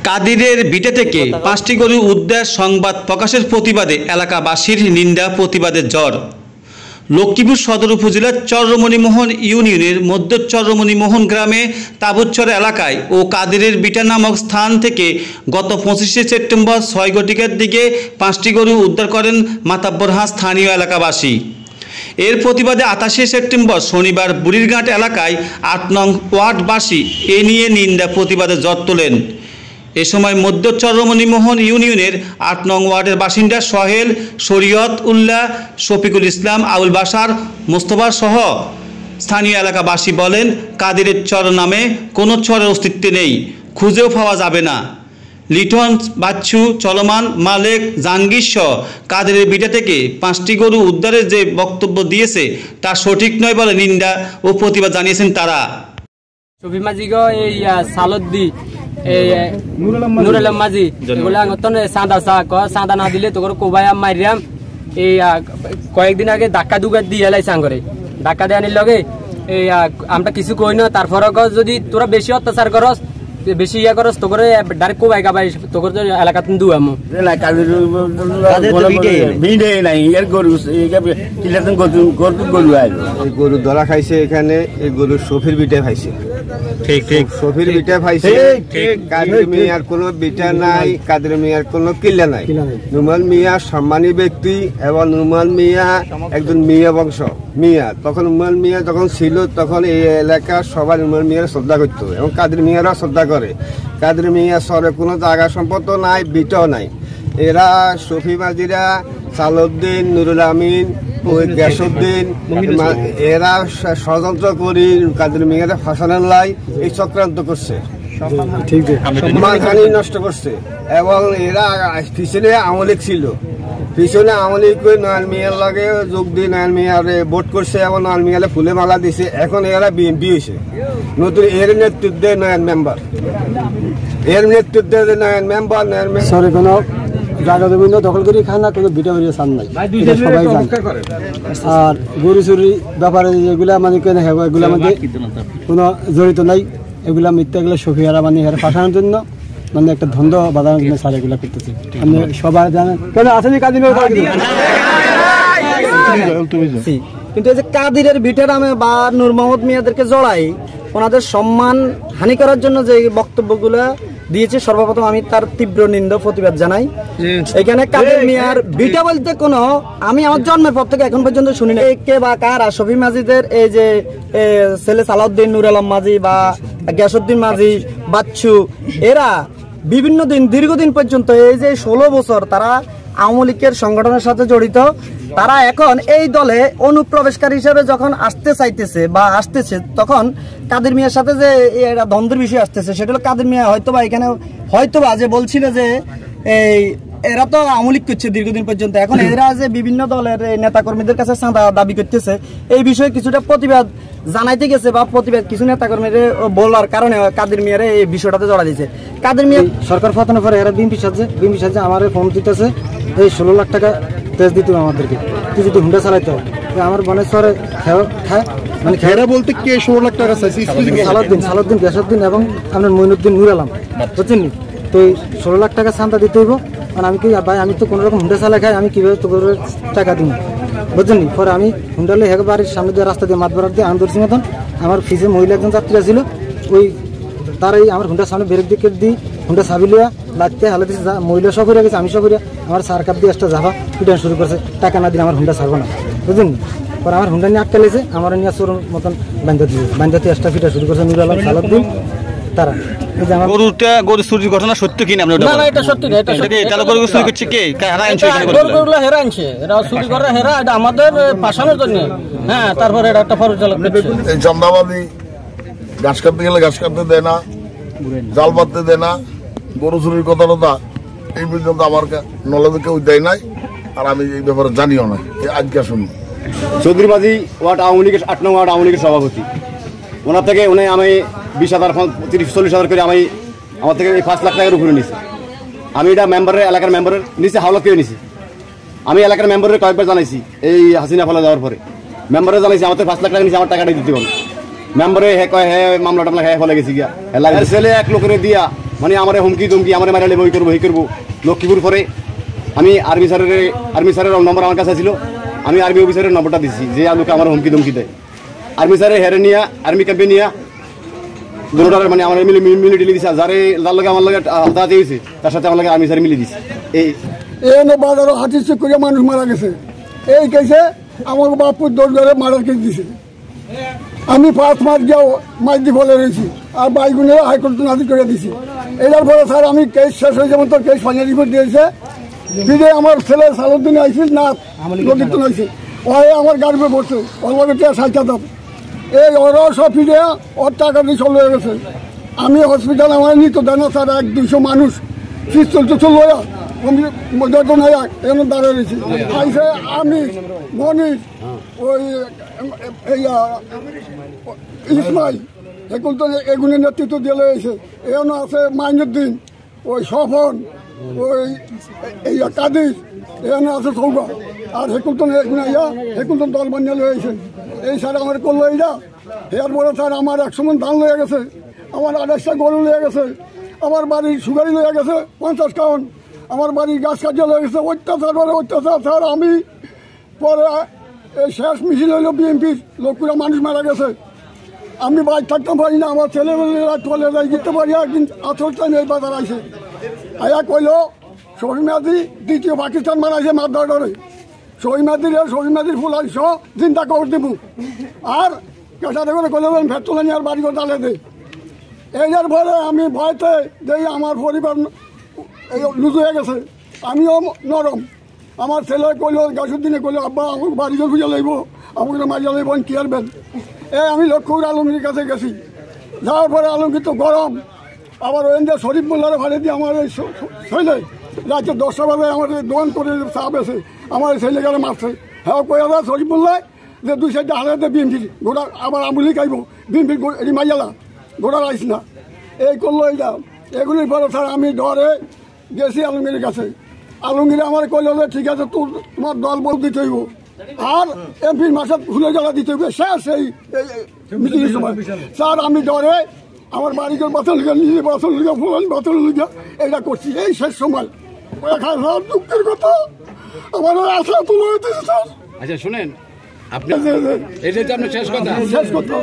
কাদিরের ভিটে থেকে 5টি গরু উদ্ধার সংবাদ প্রকাশের প্রতিবাদে এলাকাবাসীর নিন্দা প্রতিবাদের ঝড়। লক্ষ্মীপুর সদর উপজেলার চরমণিমোহন ইউনিয়নের মধ্য চরমণিমোহন গ্রামে তাবুতচর এলাকায় ও কাদিরের ভিটা নামক স্থান থেকে গত 25শে সেপ্টেম্বর 6 ঘটিকার দিকে 5টি গরু উদ্ধার করেন মাতাব্বরহাট স্থানীয় এলাকাবাসী। এর প্রতিবাদে 28শে সেপ্টেম্বর শনিবার বুড়িরঘাট এলাকায় 8 নং ওয়ার্ডবাসী এ নিয়ে নিন্দা প্রতিবাদের ঝড় তোলেন। এ সময় মধ্য চরমণিমোহন ইউনিয়নের 8 নং ওয়ার্ডের বাসিন্দা সোহেল, শরীয়ত উল্লাহ, শফিকুল ইসলাম, আবুল বাশার, মোস্তফা সহ স্থানীয় এলাকাবাসী বলেন, কাদিরের চর নামে কোনো চরের অস্তিত্ব নেই, খুঁজেও পাওয়া যাবে না। লিটন, বাচ্চু, চলমান, মালেক, জাহাঙ্গীর সহ কাদিরের ভিটা থেকে 5টি গরু উদ্ধারের যে বক্তব্য দিয়েছে তা সঠিক নয় বলে নিন্দা ও প্রতিবাদ জানিয়েছেন তারা। নুরালাম মাঝি চাঁদা না দিলে তোর কোবাইয়া মারিয়াম। এই কয়েকদিন আগে ধাক্কা দুগা দিয়ে এলাই সাঙ্গরে ধাক্কা দেওয়ার লগে এই আমরা কিছু কই না। তারপর যদি তোরা বেশি অত্যাচার করস, বেশি ইয়া করস, তোর ডাইরেক্ট কোবাই গাবাই তোর এলাকা তুমি দুয়ামো গরু ধরা খাইছে এখানে। এই গরু সফির বিটে খাইছে। ঠিক ঠিক, সফির বিটে খাইছে। কাদের মিয়ার কোনো বিটা নাই, কাদের মিয়ার কোনো কিল্লা নাই। নুমান মিয়া সম্মানী ব্যক্তি এবং নুমান মিয়া একজন মিয়া বংশ মিয়া। তখন নুমান মিয়া যখন ছিল তখন এই এলাকার সবাই নুমান মিয়ার শ্রদ্ধা করতো এবং কাদের মিয়ারা শ্রদ্ধা করে। কাদের মিয়া সরে কোনো জায়গা সম্পদ নাই, বিটাও নাই। এরা সফি মাজিরা, সালউদ্দিন, নুরুল আমিন, গ্যাসউদ্দিন, এরা ষড়যন্ত্র করি কাদের মিয়ারা ফাঁসানোর লাই এই চক্রান্ত করছে, মালখানি নষ্ট করছে। এবং এরা পিছনে আমলিক ছিল, পিছনে আমলিক করে নয়ন মিয়ার লাগে যোগ দিয়ে নয়ন মিয়ারে ভোট করছে এবং নয়ন মিয়ারে ফুলে মালা দিছে। এখন এরা বিএনপি হয়েছে নতুন। এর নেতৃত্বে নয়ন মেম্বার, এর নেতৃত্বে নয়ন মেম্বার কোনো জায়গা জমি দখল করে খায় না, কোনো বিটা বেরিয়ে চান নাই, সবাই জানে। আর গরু চুরি ব্যাপারে যেগুলা মানে এগুলো আমাদের কোনো জড়িত নাই। এগুলা মিথ্যা, এগুলো সফিয়ারা মানে এর ফাঁসানোর জন্য মানে একটা ধন্দ বাঁধানোর জন্য স্যার এগুলা করতেছে। আপনি সবাই জানেন কেন আসেনি কাদির। কিন্তু এই যে কাদিরের ভিটে নামে বা নূর মোহাম্মদ মিয়াদেরকে জড়াই ওনাদের সম্মান হানি করার জন্য যে বক্তব্যগুলো দিয়েছে, সর্বপ্রথম আমি তার তীব্র নিন্দা প্রতিবাদ জানাই। এখানে কাদের মিয়ার ভিটা বলতে কোনো আমি আমার জন্মের পর থেকে এখন পর্যন্ত শুনি না। কে বা কারা শফি মাজিদের এই যে ছেলে সালাউদ্দিন, নুর আলম মাঝি বা গ্যাসউদ্দিন মাঝি, বাচ্চু, এরা বিভিন্ন দিন দীর্ঘদিন পর্যন্ত এই যে 16 বছর তারা আওয়ামী লীগের সংগঠনের সাথে জড়িত। তারা এখন এই দলে অনুপ্রবেশকারী হিসেবে যখন আসতে চাইতেছে বা আসতেছে, তখন কাদের মিয়ার সাথে যে এটা দ্বন্দ্বের বিষয় আসতেছে, সেটা হলো কাদের মিয়া হয়তোবা এখানে হয়তোবা যে বলছিল যে এই এরা তো আওয়ামী লীগ করছে দীর্ঘদিন পর্যন্ত, এখন এরা যে বিভিন্ন দলের নেতাকর্মীদের কাছে চাঁদা দাবি করতেছে, এই বিষয়ে কিছুটা প্রতিবাদ জানাইতে গেছে বা প্রতিবাদ কিছু নেতাকর্মীর বলার কারণে কাদের মিয়ারে এই বিষয়টাতে জড়া দিয়েছে। কাদের মিয়া সরকার পতনের পরে এরা বিএনপির সাথে আমার ফোন দিতেছে এই 16 লাখ টাকা তেজ দিত আমাদেরকে, তুই যদি হুন্ডা চালাইতে হয়। আমার মনে সরে খায় মানে খেরা বলতে কে 16 লাখ টাকা চাইছি? সালাউদ্দিন, গ্যাসউদ্দিন এবং আপনার মইনুদ্দিন, নুর আলম, বুঝছেন নি? তো 16 লাখ টাকা চাঁদা দিতে হইব। কারণ আমি কি ভাই, আমি তো কোনো রকম হুন্ডা চালাই খাই, আমি কিভাবে তো টাকা দিব, বুঝছেন নি? পরে আমি হুন্ডালে হেগে বাড়ির সামনে দিয়ে রাস্তা দিয়ে মাত বরার দিয়ে আন্দোলন মতন আমার ফিসে মহিলা একজন যাত্রীরা ছিল, ওই তারাই আমার হুন্ডার সামনে ব্রেক দিকে দিই, হুন্ডা চাবি লিয়া লাগতে হালে দিচ্ছে, মহিলা সব হয়ে গেছে, আমি সব হইয়া আমার সার কাপ দিয়ে একটা যাবা পিটান শুরু করছে, টাকা না দিলে আমার হুন্ডা ছাড়বো না, বুঝলেন? পরে আমার হুন্ডা নিয়ে আটকে লেছে, আমার নিয়ে চোর মতন বান্ধা একটা ফিটা শুরু করছে নুর আলম, সালাউদ্দিন, তারা। গরু চুরির ঘটনা সত্য কিনা? এটা সত্যি না, এটা হেরা আনছে, এরা চুরি করে হেরা, এটা আমাদের পাশানোর জন্য। হ্যাঁ, তারপরে এটা একটা পরিচালক চান্দাবাদী ঘাস কাটতে গেলে ঘাস কাটতে দেয় না, জাল পাততে দেয় না, গরু চুরির কথাটা এই পর্যন্ত আমার নলেজে কেউ দেয় নাই, আর আমি এই ব্যাপারে জানিও না, আজকে শুনি। চৌধুরী মাঝি ওয়ার্ড আওয়ামী লীগের 8 নং ওয়ার্ড আওয়ামী লীগের সভাপতি। ওনার থেকে আমি 20,000, 30-40,000 করে আমার থেকে এই 5 লাখ টাকার উপরে নিছি। আমি এটা এলাকার মেম্বারের নিচে হাওলা কেউ নিছি। আমি এলাকার মেম্বারের কয়েকবার জানাইছি, এই হাসিনা ফলে যাওয়ার পরে মেম্বারে জানাইছি আমার 5 লাখ টাকা নিছি, আমার টাকাটা দিতে হবে। মেম্বারে হে কয় হে মামলা টামলা হে ফলে গেছি গিয়া ছেলে 1 লোকের দিয়া মানে আমার হুমকি তুমকি আমার মারালে বই করবো এই করবো। লক্ষ্মীপুর পরে আমি আর্মি স্যারের নম্বর আমার কাছে ছিল, আমি আর্মি অফিসারের নম্বরটা দিচ্ছি যে লোকে আমার হুমকি তুমকি দেয়। আর্মি স্যারের হেরে নিয়ে আর্মি ক্যাম্পে নিয়ে দুটোটার মানে আমার মিলিটারি দিচ্ছে, যার লগে আমার লগে হাতাহাতি হয়েছে তার সাথে আমার লগে আর্মি স্যার মিলিয়ে দিচ্ছে। এই বাজারও হাতিছে করে মানুষ মারা গেছে। এই কেসে আমার বাপুর দরবারে মারার কেস দিছে। আমি 5 মাস গিয়ে মাছ দিয়ে বলে রয়েছি, আর বাইগুনের হাইকোর্ট নাজির করে দিছি। এটার পরে স্যার আমি কেস শেষ হয়ে যেমন তোর কেস ফাইনাল রিপোর্ট দিয়েছে। ফিরে আমার ছেলে সালুদ্দিন আইসিস না লক্ষিত হয়েছে, ওই আমার গাড়িতে বসছে, ওর লগে 60 দাম। এই ওরাও সব ফিরে ওর টাকা দিয়ে চলে হয়ে গেছে। আমি হসপিটাল আমার নিত দেয় না স্যার, 100-200 মানুষ পিস্তল টিস্তল লয়া এমন দাঁড়িয়ে রয়েছি। আইসে আমি মনির ওই ইসমাইল এখন তো এগুলি নেতৃত্ব দিয়ে এসে এমন আছে মাইনুদ্দিন, ওই সফন, ওই কাদির, এখানে আছে সৌগা। আর হেকুল তো হেকুল তো দল বানিয়ে লয়েছে। এই স্যার আমার করলো এইটা। এর পরে স্যার আমার 100 মণ ধান লয়ে গেছে, আমার 28টা গরু লয়ে গেছে, আমার বাড়ির সুগারি লয়ে গেছে 50 কাউন, আমার বাড়ির গাছ কাটিয়ে লয়ে গেছে। অত্যাচার পরে অত্যাচার স্যার। আমি পরে এই শেষ মিছিল হইলো বিএনপির, লোকগুলো মানুষ মারা গেছে। আমি বাইক থাকতে পারি না, আমার ছেলেমেয়েরা চলে যাই যেতে পারি। একদিন আসল টাইম এই বাজার আইসে আয়া কইলো শহীদ মেয়াদি দ্বিতীয় পাকিস্তান মারাইছে মারধর ধরে। শহীদ মেয়াদির ফুল আইস চিন্তা কর দেব। আর কেসাতে করে কইলে ফের তোলে নিয়ে আর বাড়ি করে ডালে দেয়। এইটার পরে আমি ভয়তে যেই আমার পরিবার লুজ হয়ে গেছে, আমিও নরম। আমার ছেলে কইলো গাছুদ্দিনে কইলো আব্বা আমাকে বাড়ি করে খুঁজে লাগবো, আমাকে মারিয়া লাগবো, কি আরবেন। আমি লক্ষ্মীপুর আলমগীর কাছে গেছি, যাওয়ার পরে আলমগীর তো গরম। আবার ওই যে শরীফ মোল্লার ভাড়ে দিয়ে আমার এই ছেলে রাত্রে 10টা বাজে আমার দোকান করে চা বেছে আমার ছেলে গেলে মারছে। হ্যাঁ কয়ে দেয় শরীফ মোল্লায় যে 2 সাইডে হারাতে বিএনপির ঘোড়া আবার আমুলি খাইব, বিএনপির মাইয়ালা ঘোড়ার আইস না। এই করলো এইটা। এগুলির পরে স্যার আমি ডরে গেছি আলমগীরের কাছে। আলমগীর আমার কইলো যে ঠিক আছে তোমার দল বল দিতে হইব, আর এমপির মাসে ফুলে জ্বালা দিতে হইবে। শেষ এই মিটিংয়ের সময় স্যার আমি ডরে আমার বাড়িকে বাঁচার লিখা, নিজে বাঁচার লিখা, ফুলান বাঁচার লিখা এইটা করছি। এই শেষ সময় দুঃখের কথা আমার আশা তুলে হইতেছে স্যার। আচ্ছা শুনেন, আপনি শেষ কথা। শেষ কথা।